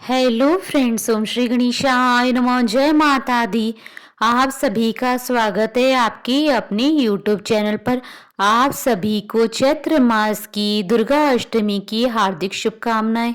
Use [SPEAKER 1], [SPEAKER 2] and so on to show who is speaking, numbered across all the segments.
[SPEAKER 1] Hello friends, ओम श्री गणेशाय नमः। जय माता दी। आप सभी का स्वागत है आपके अपने यूट्यूब चैनल पर। आप सभी को चैत्र मास की दुर्गा अष्टमी की हार्दिक शुभकामनाएं।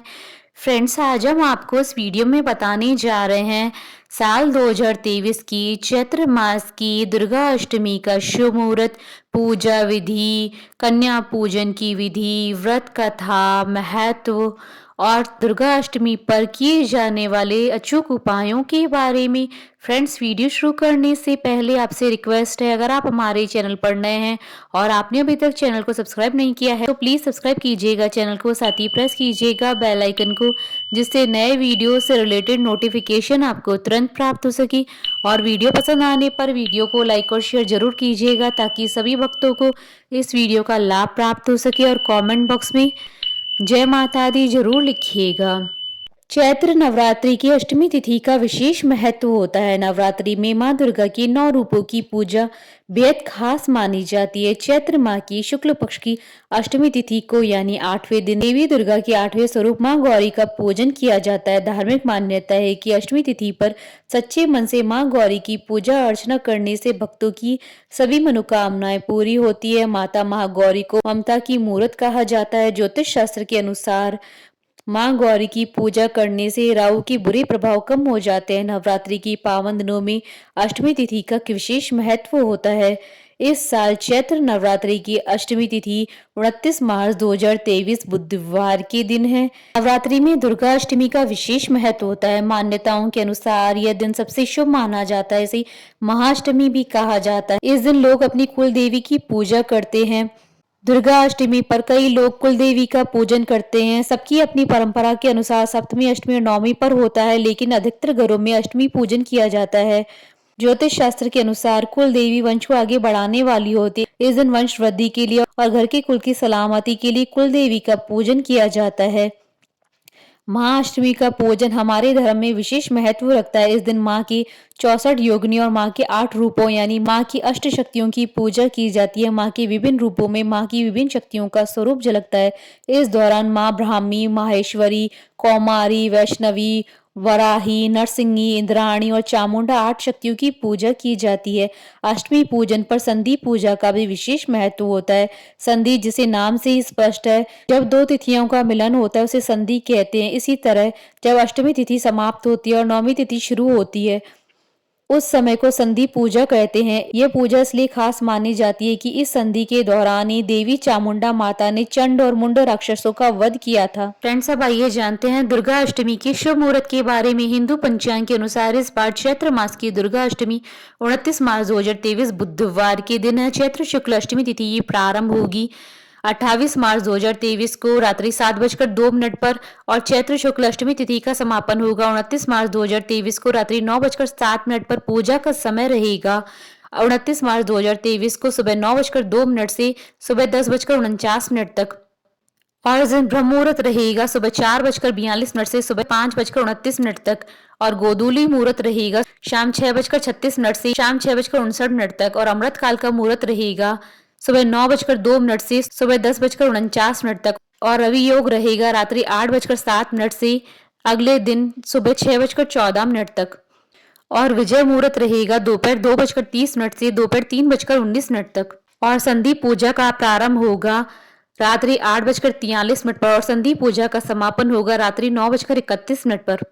[SPEAKER 1] फ्रेंड्स, आज हम आपको इस वीडियो में बताने जा रहे हैं साल 2023 की चैत्र मास की दुर्गा अष्टमी का शुभ मुहूर्त, पूजा विधि, कन्या पूजन की विधि, व्रत कथा, महत्व और दुर्गा अष्टमी पर किए जाने वाले अचूक उपायों के बारे में। फ्रेंड्स, वीडियो शुरू करने से पहले आपसे रिक्वेस्ट है, अगर आप हमारे चैनल पर नए हैं और आपने अभी तक चैनल को सब्सक्राइब नहीं किया है तो प्लीज़ सब्सक्राइब कीजिएगा चैनल को, साथ ही प्रेस कीजिएगा बेल आइकन को, जिससे नए वीडियो से रिलेटेड नोटिफिकेशन आपको तुरंत प्राप्त हो सके। और वीडियो पसंद आने पर वीडियो को लाइक और शेयर जरूर कीजिएगा ताकि सभी भक्तों को इस वीडियो का लाभ प्राप्त हो सके। और कमेंट बॉक्स में जय माता दी जरूर लिखिएगा। चैत्र नवरात्रि की अष्टमी तिथि का विशेष महत्व होता है। नवरात्रि में मां दुर्गा के 9 रूपों की पूजा बेहद खास मानी जाती है। चैत्र माह की शुक्ल पक्ष की अष्टमी तिथि को यानी 8वें दिन देवी दुर्गा के 8वें स्वरूप मां गौरी का पूजन किया जाता है। धार्मिक मान्यता है कि अष्टमी तिथि पर सच्चे मन से मां गौरी की पूजा अर्चना करने से भक्तों की सभी मनोकामनाएं पूरी होती है। माता महागौरी को ममता की मूर्त कहा जाता है। ज्योतिष शास्त्र के अनुसार मां गौरी की पूजा करने से राहु के बुरे प्रभाव कम हो जाते हैं। नवरात्रि की पावन दिनों में अष्टमी तिथि का विशेष महत्व होता है। इस साल चैत्र नवरात्रि की अष्टमी तिथि 29 मार्च 2023 बुधवार के दिन है। नवरात्रि में दुर्गा अष्टमी का विशेष महत्व होता है। मान्यताओं के अनुसार यह दिन सबसे शुभ माना जाता है। इसे महाअष्टमी भी कहा जाता है। इस दिन लोग अपनी कुल देवी की पूजा करते हैं। दुर्गा अष्टमी पर कई लोग कुल देवी का पूजन करते हैं। सबकी अपनी परंपरा के अनुसार सप्तमी, अष्टमी और नवमी पर होता है, लेकिन अधिकतर घरों में अष्टमी पूजन किया जाता है। ज्योतिष शास्त्र के अनुसार कुल देवी वंश को आगे बढ़ाने वाली होती है। इस दिन वंश वृद्धि के लिए और घर के कुल की सलामती के लिए कुल देवी का पूजन किया जाता है। महाअष्टमी का पूजन हमारे धर्म में विशेष महत्व रखता है। इस दिन माँ की 64 योगिनी और माँ के 8 रूपों यानी माँ की अष्ट शक्तियों की पूजा की जाती है। माँ के विभिन्न रूपों में माँ की विभिन्न शक्तियों का स्वरूप झलकता है। इस दौरान माँ ब्राह्मी, माहेश्वरी, कौमारी, वैष्णवी, वराही, नरसिंही, इंद्राणी और चामुंडा 8 शक्तियों की पूजा की जाती है। अष्टमी पूजन पर संधि पूजा का भी विशेष महत्व होता है। संधि, जिसे नाम से ही स्पष्ट है, जब दो तिथियों का मिलन होता है उसे संधि कहते हैं। इसी तरह जब अष्टमी तिथि समाप्त होती है और नवमी तिथि शुरू होती है उस समय को संधि पूजा कहते हैं। यह पूजा इसलिए खास मानी जाती है कि इस संधि के दौरान ही देवी चामुंडा माता ने चंड और मुंड राक्षसों का वध किया था। फ्रेंड्स, अब आइए जानते हैं दुर्गा अष्टमी के शुभ मुहूर्त के बारे में। हिंदू पंचांग के अनुसार इस बार चैत्र मास की दुर्गा अष्टमी 29 मार्च 2023 बुधवार के दिन है। चैत्र शुक्ल अष्टमी तिथि प्रारंभ होगी 28 मार्च 2023 को रात्रि 7:02 पर और चैत्र शुक्ल अष्टमी तिथि का समापन होगा 29 मार्च 2023 को रात्रि 9:07 पर। पूजा का समय रहेगा 29 मार्च 2023 को सुबह 9:02 से सुबह 10:49 तक। और ब्रह्म मुहूर्त रहेगा सुबह 4:42 से सुबह 5:29 तक। और गोधूली मुहूर्त रहेगा शाम 6:36 से शाम 6:59 तक। और अमृत काल का मुहूर्त रहेगा सुबह 9:02 से सुबह 10:49 तक। और रवि योग रहेगा रात्रि 8:07 से अगले दिन सुबह 6:14 तक। और विजय मुहूर्त रहेगा दोपहर 2:30 से दोपहर 3:19 तक। और संधि पूजा का प्रारंभ होगा रात्रि 8:43 पर और संधि पूजा का समापन होगा रात्रि 9:31 पर।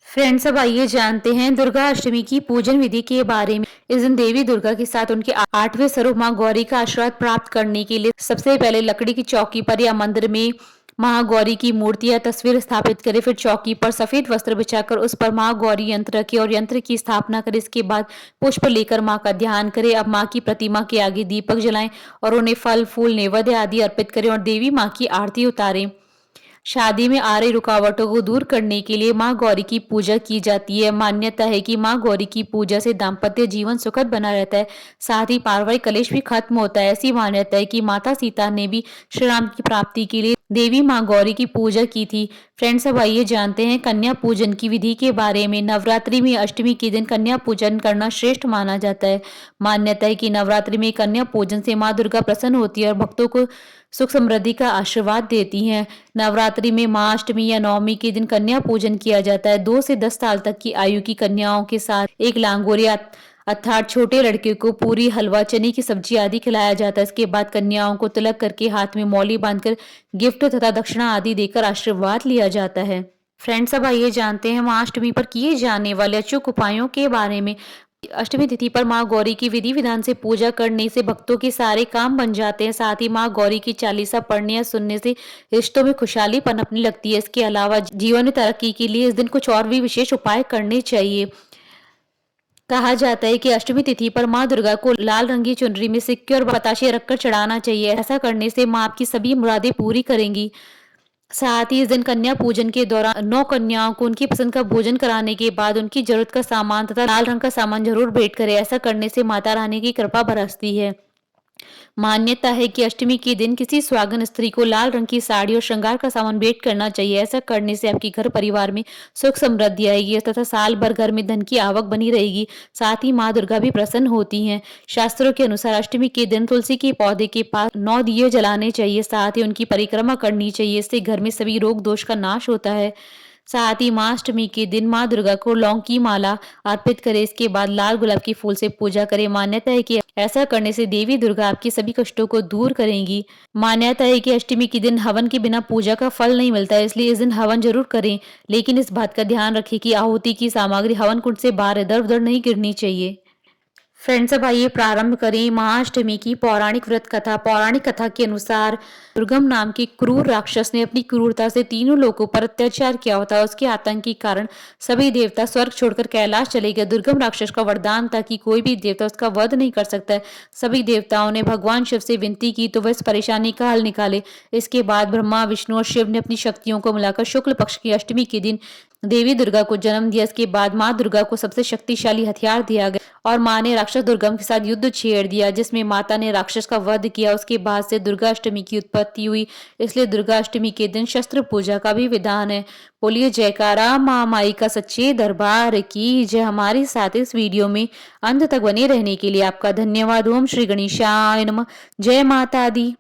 [SPEAKER 1] फ्रेंड्स, अब आइए जानते हैं दुर्गा अष्टमी की पूजन विधि के बारे में। इस दिन देवी दुर्गा के साथ उनके 8वें स्वरूप मां गौरी का आशीर्वाद प्राप्त करने के लिए सबसे पहले लकड़ी की चौकी पर या मंदिर में महागौरी की मूर्ति या तस्वीर स्थापित करें। फिर चौकी पर सफेद वस्त्र बिछाकर उस पर महागौरी यंत्र रखें और यंत्र की स्थापना करें। इसके बाद पुष्प लेकर मां का ध्यान करें। अब मां की प्रतिमा के आगे दीपक जलाएं और उन्हें फल फूल नैवेद्य आदि अर्पित करें और देवी मां की आरती उतारें। शादी में आ रही रुकावटों को दूर करने के लिए मां गौरी की पूजा की जाती है। मान्यता है कि मां गौरी की पूजा से दाम्पत्य जीवन सुखद बना रहता है, साथ ही पारिवारिक कलेश भी खत्म होता है। ऐसी मान्यता है कि माता सीता ने भी श्री राम की प्राप्ति के लिए देवी माँ गौरी की पूजा की थी। फ्रेंड्स, अब आइए जानते हैं कन्या पूजन की विधि के बारे में। नवरात्रि में अष्टमी के दिन कन्या पूजन करना श्रेष्ठ माना जाता है। मान्यता है कि नवरात्रि में कन्या पूजन से माँ दुर्गा प्रसन्न होती है और भक्तों को सुख समृद्धि का आशीर्वाद देती हैं। नवरात्रि में माँ अष्टमी या नवमी के दिन कन्या पूजन किया जाता है। 2 से 10 साल तक की आयु की कन्याओं के साथ एक लांगोरिया अर्थात छोटे लड़के को पूरी, हलवा, चने की सब्जी आदि खिलाया जाता है। इसके बाद कन्याओं को तिलक करके हाथ में मौली बांधकर गिफ्ट तथा दक्षिणा आदि देकर आशीर्वाद लिया जाता है। फ्रेंड्स, अब आइए जानते हैं माँ अष्टमी पर किए जाने वाले अचूक उपायों के बारे में। अष्टमी तिथि पर माँ गौरी की विधि विधान से पूजा करने से भक्तों के सारे काम बन जाते हैं। साथ ही माँ गौरी की चालीसा पढ़ने या सुनने से रिश्तों में खुशहाली पनपने लगती है। इसके अलावा जीवन में तरक्की के लिए इस दिन कुछ और भी विशेष उपाय करने चाहिए। कहा जाता है कि अष्टमी तिथि पर माँ दुर्गा को लाल रंग की चुनरी में सिक्के और बताशे रखकर चढ़ाना चाहिए। ऐसा करने से माँ आपकी सभी मुरादें पूरी करेंगी। साथ ही इस दिन कन्या पूजन के दौरान 9 कन्याओं को उनकी पसंद का भोजन कराने के बाद उनकी जरूरत का सामान तथा लाल रंग का सामान जरूर भेंट करें। ऐसा करने से माता रानी की कृपा बरसती है। मान्यता है कि अष्टमी के दिन किसी सुहागन स्त्री को लाल रंग की साड़ी और श्रृंगार का सामान भेंट करना चाहिए। ऐसा करने से आपके घर परिवार में सुख समृद्धि आएगी तथा साल भर घर में धन की आवक बनी रहेगी। साथ ही माँ दुर्गा भी प्रसन्न होती हैं। शास्त्रों के अनुसार अष्टमी के दिन तुलसी के पौधे के पास 9 दिए जलाने चाहिए। साथ ही उनकी परिक्रमा करनी चाहिए। इससे घर में सभी रोग दोष का नाश होता है। साथ ही माँ अष्टमी के दिन माँ दुर्गा को लौंग की माला अर्पित करें। इसके बाद लाल गुलाब के फूल से पूजा करें। मान्यता है कि ऐसा करने से देवी दुर्गा आपके सभी कष्टों को दूर करेंगी। मान्यता है कि अष्टमी के दिन हवन के बिना पूजा का फल नहीं मिलता है, इसलिए इस दिन हवन जरूर करें। लेकिन इस बात का ध्यान रखें कि आहुति की सामग्री हवन कुंड से बाहर इधर उधर नहीं गिरनी चाहिए। फ्रेंड्स, अब आइए प्रारंभ करें महाअष्टमी की पौराणिक व्रत कथा। पौराणिक कथा के अनुसार दुर्गम नाम के क्रूर राक्षस ने अपनी क्रूरता से तीनों लोगों पर अत्याचार किया होता। उसके आतंक के कारण सभी देवता स्वर्ग छोड़कर कैलाश चले गए। दुर्गम राक्षस का वरदान था कि कोई भी देवता उसका वध नहीं कर सकता है। सभी देवताओं ने भगवान शिव से विनती की तो वह इस परेशानी का हल निकाले। इसके बाद ब्रह्मा, विष्णु और शिव ने अपनी शक्तियों को मिलाकर शुक्ल पक्ष की अष्टमी के दिन देवी दुर्गा को जन्म दिया। इसके बाद माँ दुर्गा को सबसे शक्तिशाली हथियार दिया गया और माँ ने राक्षस दुर्गम के साथ युद्ध छेड़ दिया, जिसमें माता ने राक्षस का वध किया। उसके बाद से दुर्गा अष्टमी की उत्पत्ति हुई। इसलिए दुर्गा अष्टमी के दिन शस्त्र पूजा का भी विधान है। बोलिए जयकारा माँ माई का सच्चे दरबार की जय। हमारे साथ इस वीडियो में अंत तक बने रहने के लिए आपका धन्यवाद। ओम श्री गणेशाय नमः। जय माता दी।